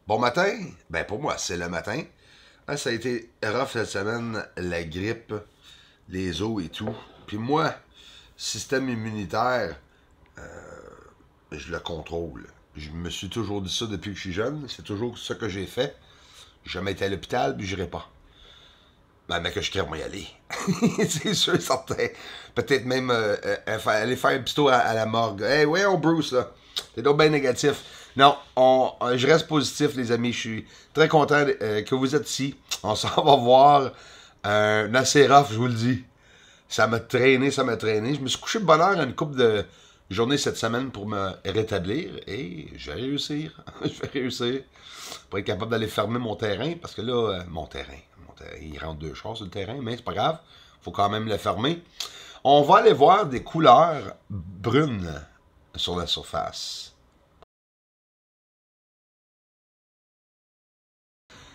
Bon matin? Ben pour moi, c'est le matin. Hein, ça a été rough cette semaine, la grippe, les os et tout. Puis moi, système immunitaire, je le contrôle. Je me suis toujours dit ça depuis que je suis jeune. C'est toujours ce que j'ai fait. J'ai jamais été à l'hôpital, puis j'irai pas. Ben, mais que je crée, moi y aller. C'est sûr et certain. Peut-être même aller faire un petit tour à la morgue. Hey, ouais, on Bruce, là. T'es donc bien négatif. Non, je reste positif, les amis. Je suis très content que vous êtes ici. On s'en va voir un assez rough, je vous le dis. Ça m'a traîné, ça m'a traîné. Je me suis couché de bonne heure à une couple de journées cette semaine pour me rétablir. Et je vais réussir. Je vais réussir. Pour être capable d'aller fermer mon terrain. Parce que là, mon terrain, il rentre deux chars sur le terrain, mais c'est pas grave. Faut quand même le fermer. On va aller voir des couleurs brunes sur la surface.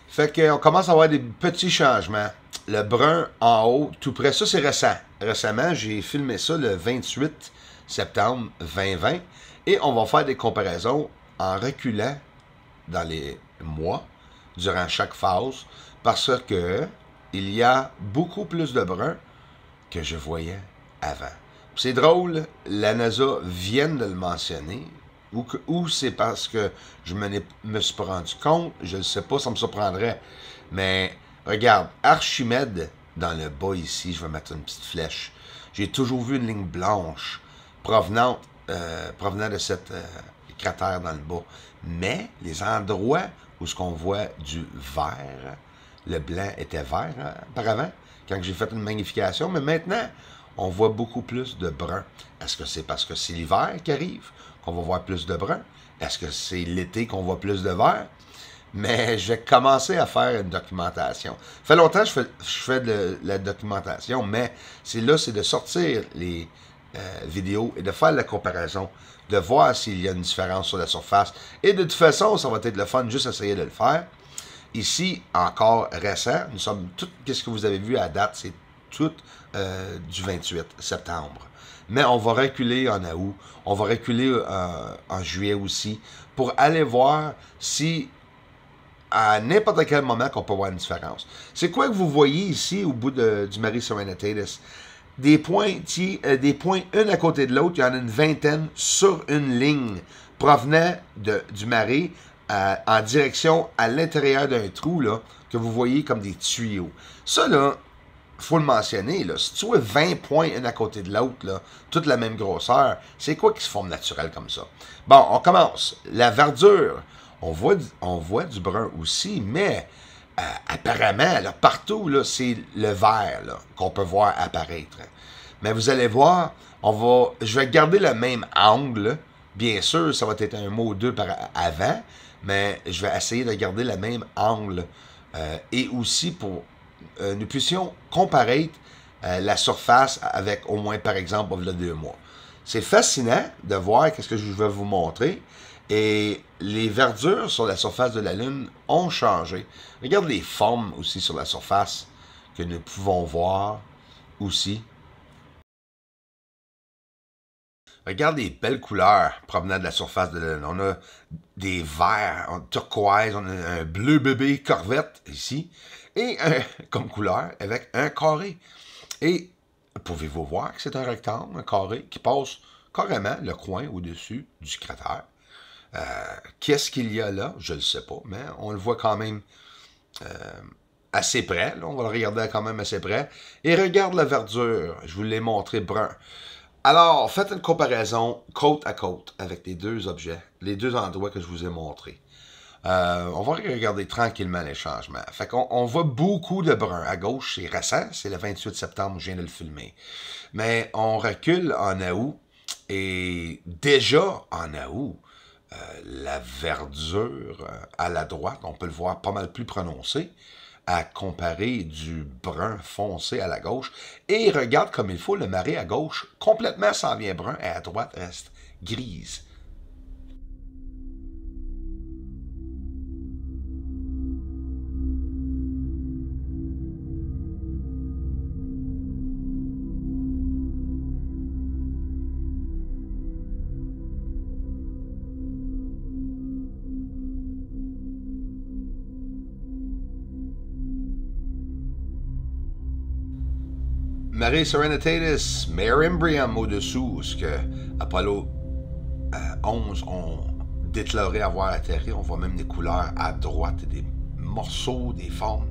Fait qu'on commence à avoir des petits changements. Le brun en haut, tout près, ça c'est récent. Récemment, j'ai filmé ça le 28 septembre 2020 et on va faire des comparaisons en reculant dans les mois durant chaque phase parce que il y a beaucoup plus de brun que je voyais avant. C'est drôle, la NASA vient de le mentionner, ou c'est parce que je me suis pas rendu compte, je ne sais pas, ça me surprendrait. Mais regarde, Archimède, dans le bas ici, je vais mettre une petite flèche. J'ai toujours vu une ligne blanche provenant de cette cratère dans le bas. Mais les endroits où ce qu'on voit du vert, le blanc était vert hein, auparavant, quand j'ai fait une magnification, mais maintenant, on voit beaucoup plus de brun. Est-ce que c'est parce que c'est l'hiver qui arrive qu'on va voir plus de brun? Est-ce que c'est l'été qu'on voit plus de vert? Mais je vais commencer à faire une documentation. Ça fait longtemps que je fais de la documentation, mais c'est de sortir les vidéos et de faire la comparaison, de voir s'il y a une différence sur la surface. Et de toute façon, ça va être le fun juste essayer de le faire. Ici, encore récent, nous sommes tout, qu'est-ce que vous avez vu à date, c'est tout du 28 septembre. Mais on va reculer en août, on va reculer en juillet aussi, pour aller voir si à n'importe quel moment qu'on peut voir une différence. C'est quoi que vous voyez ici au bout du Mare Serenitatis? Des points un à côté de l'autre, il y en a une vingtaine sur une ligne provenant du marais en direction à l'intérieur d'un trou là, que vous voyez comme des tuyaux. Ça, là, faut le mentionner, là, si tu vois 20 points un à côté de l'autre, là, toute la même grosseur, c'est quoi qui se forme naturel comme ça? Bon, on commence. La verdure, on voit du brun aussi, mais apparemment, là, partout, là, c'est le vert là, qu'on peut voir apparaître. Mais vous allez voir, je vais garder le même angle. Bien sûr, ça va être un mot ou deux par avant, mais je vais essayer de garder le même angle. Et aussi pour nous puissions comparer la surface avec au moins, par exemple, il y a 2 mois. C'est fascinant de voir ce que je vais vous montrer. Et les verdures sur la surface de la Lune ont changé. Regarde les formes aussi sur la surface que nous pouvons voir aussi. Regarde les belles couleurs provenant de la surface de la Lune. On a des verts, turquoise, on a un bleu bébé corvette ici, et comme couleur avec un carré. Et pouvez-vous voir que c'est un rectangle, un carré, qui passe carrément le coin au-dessus du cratère. Qu'est-ce qu'il y a là? Je ne le sais pas, mais on le voit quand même assez près. Là, on va le regarder quand même assez près. Et regarde la verdure. Je vous l'ai montré brun. Alors, faites une comparaison côte à côte avec les deux objets, les deux endroits que je vous ai montrés. On va regarder tranquillement les changements. Fait qu'on on voit beaucoup de brun. À gauche, c'est récent, c'est le 28 septembre, je viens de le filmer. Mais on recule en août, et déjà en août, la verdure à la droite, on peut le voir pas mal plus prononcé, à comparer du brun foncé à la gauche. Et regarde comme il faut, le marais à gauche complètement s'en vient brun et à droite reste grise. Mare Serenitatis, Mare Imbrium au-dessous, ce que Apollo 11 ont déclaré avoir atterri. On voit même des couleurs à droite, des morceaux, des formes.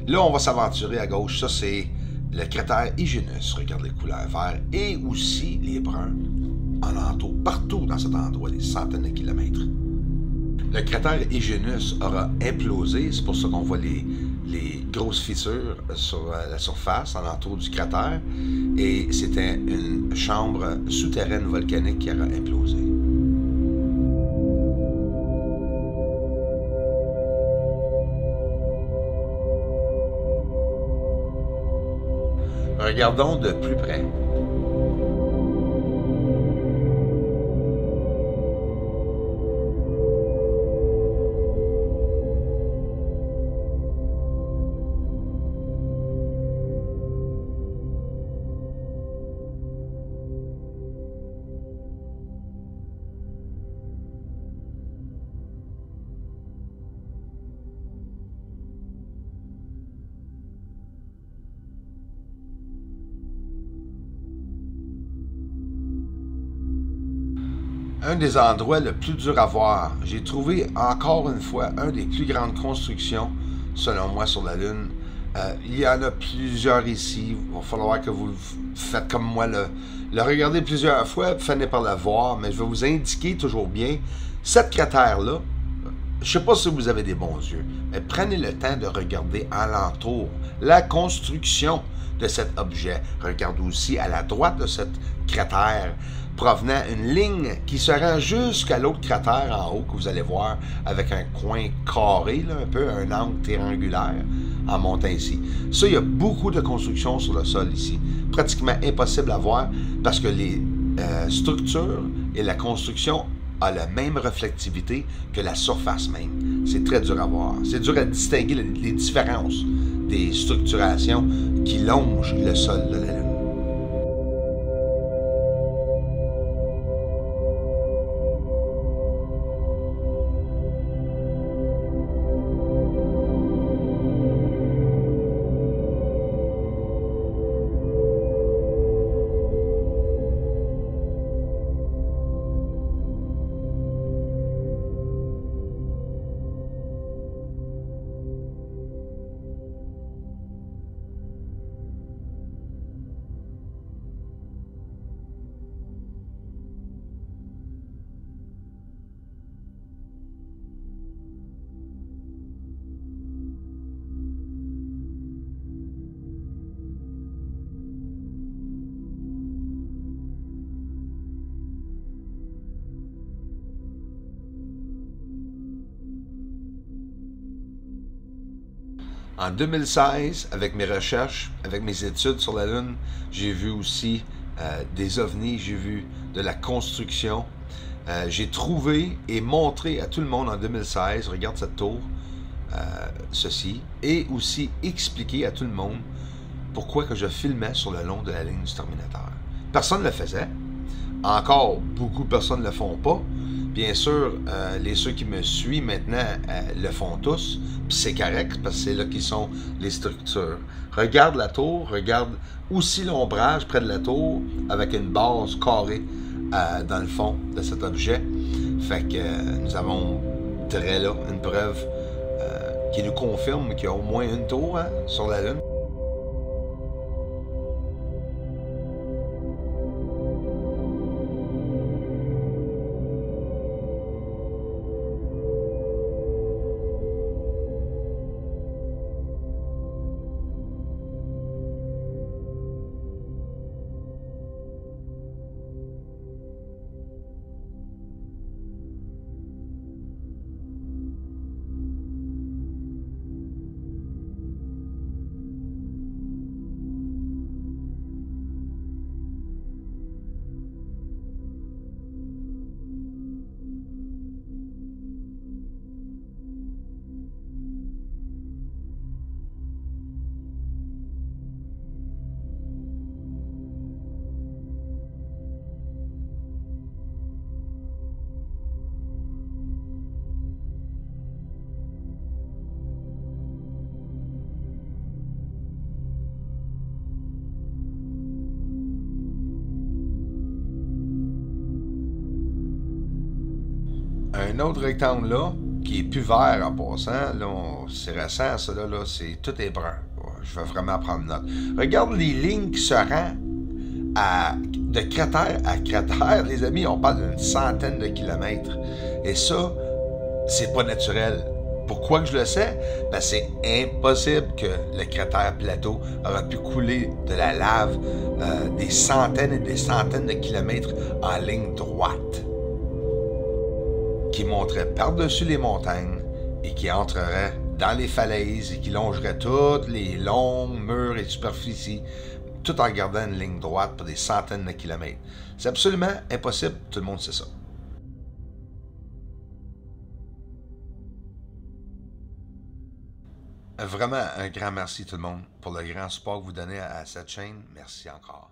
Là, on va s'aventurer à gauche. Ça, c'est le cratère Hyginus. Regarde les couleurs vertes et aussi les bruns en entour, partout dans cet endroit, des centaines de kilomètres. Le cratère Hyginus aura implosé. C'est pour ça qu'on voit les grosses fissures sur la surface, en entour du cratère. Et c'était une chambre souterraine volcanique qui aura implosé. Regardons de plus près. Un des endroits le plus dur à voir. J'ai trouvé encore une fois un des plus grandes constructions, selon moi, sur la Lune. Il y en a plusieurs ici. Il va falloir que vous faites comme moi, le regardez plusieurs fois, finissez par le voir, mais je vais vous indiquer toujours bien, cette cratère-là, je ne sais pas si vous avez des bons yeux, mais prenez le temps de regarder alentour la construction de cet objet. Regardez aussi à la droite de cette cratère provenant une ligne qui se rend jusqu'à l'autre cratère en haut que vous allez voir avec un coin carré, là, un peu un angle triangulaire en montant ici. Ça, il y a beaucoup de constructions sur le sol ici. Pratiquement impossible à voir parce que les structures et la construction a la même reflectivité que la surface même. C'est très dur à voir. C'est dur à distinguer les différences des structurations qui longent le sol de la Lune. En 2016, avec mes recherches, avec mes études sur la Lune, j'ai vu aussi des ovnis, j'ai vu de la construction. J'ai trouvé et montré à tout le monde en 2016, regarde cette tour, ceci, et aussi expliqué à tout le monde pourquoi que je filmais sur le long de la ligne du Terminateur. Personne ne le faisait. Encore, beaucoup de personnes ne le font pas. Bien sûr, ceux qui me suivent maintenant le font tous. Puis c'est correct parce que c'est là qu'ils sont les structures. Regarde la tour, regarde aussi l'ombrage près de la tour avec une base carrée dans le fond de cet objet. Fait que nous avons très là une preuve qui nous confirme qu'il y a au moins une tour sur la Lune. un autre rectangle là, qui est plus vert en passant. Là, c'est récent, ça là, tout est brun. Je vais vraiment prendre note. Regarde les lignes qui se rendent de cratère à cratère, les amis, on parle d'une centaine de kilomètres. Et ça, c'est pas naturel. Pourquoi que je le sais? Ben, c'est impossible que le cratère plateau aurait pu couler de la lave des centaines et des centaines de kilomètres en ligne droite, qui monterait par-dessus les montagnes et qui entrerait dans les falaises et qui longerait toutes les longs murs et superficies, tout en gardant une ligne droite pour des centaines de kilomètres. C'est absolument impossible, tout le monde sait ça. Vraiment un grand merci tout le monde pour le grand support que vous donnez à cette chaîne. Merci encore.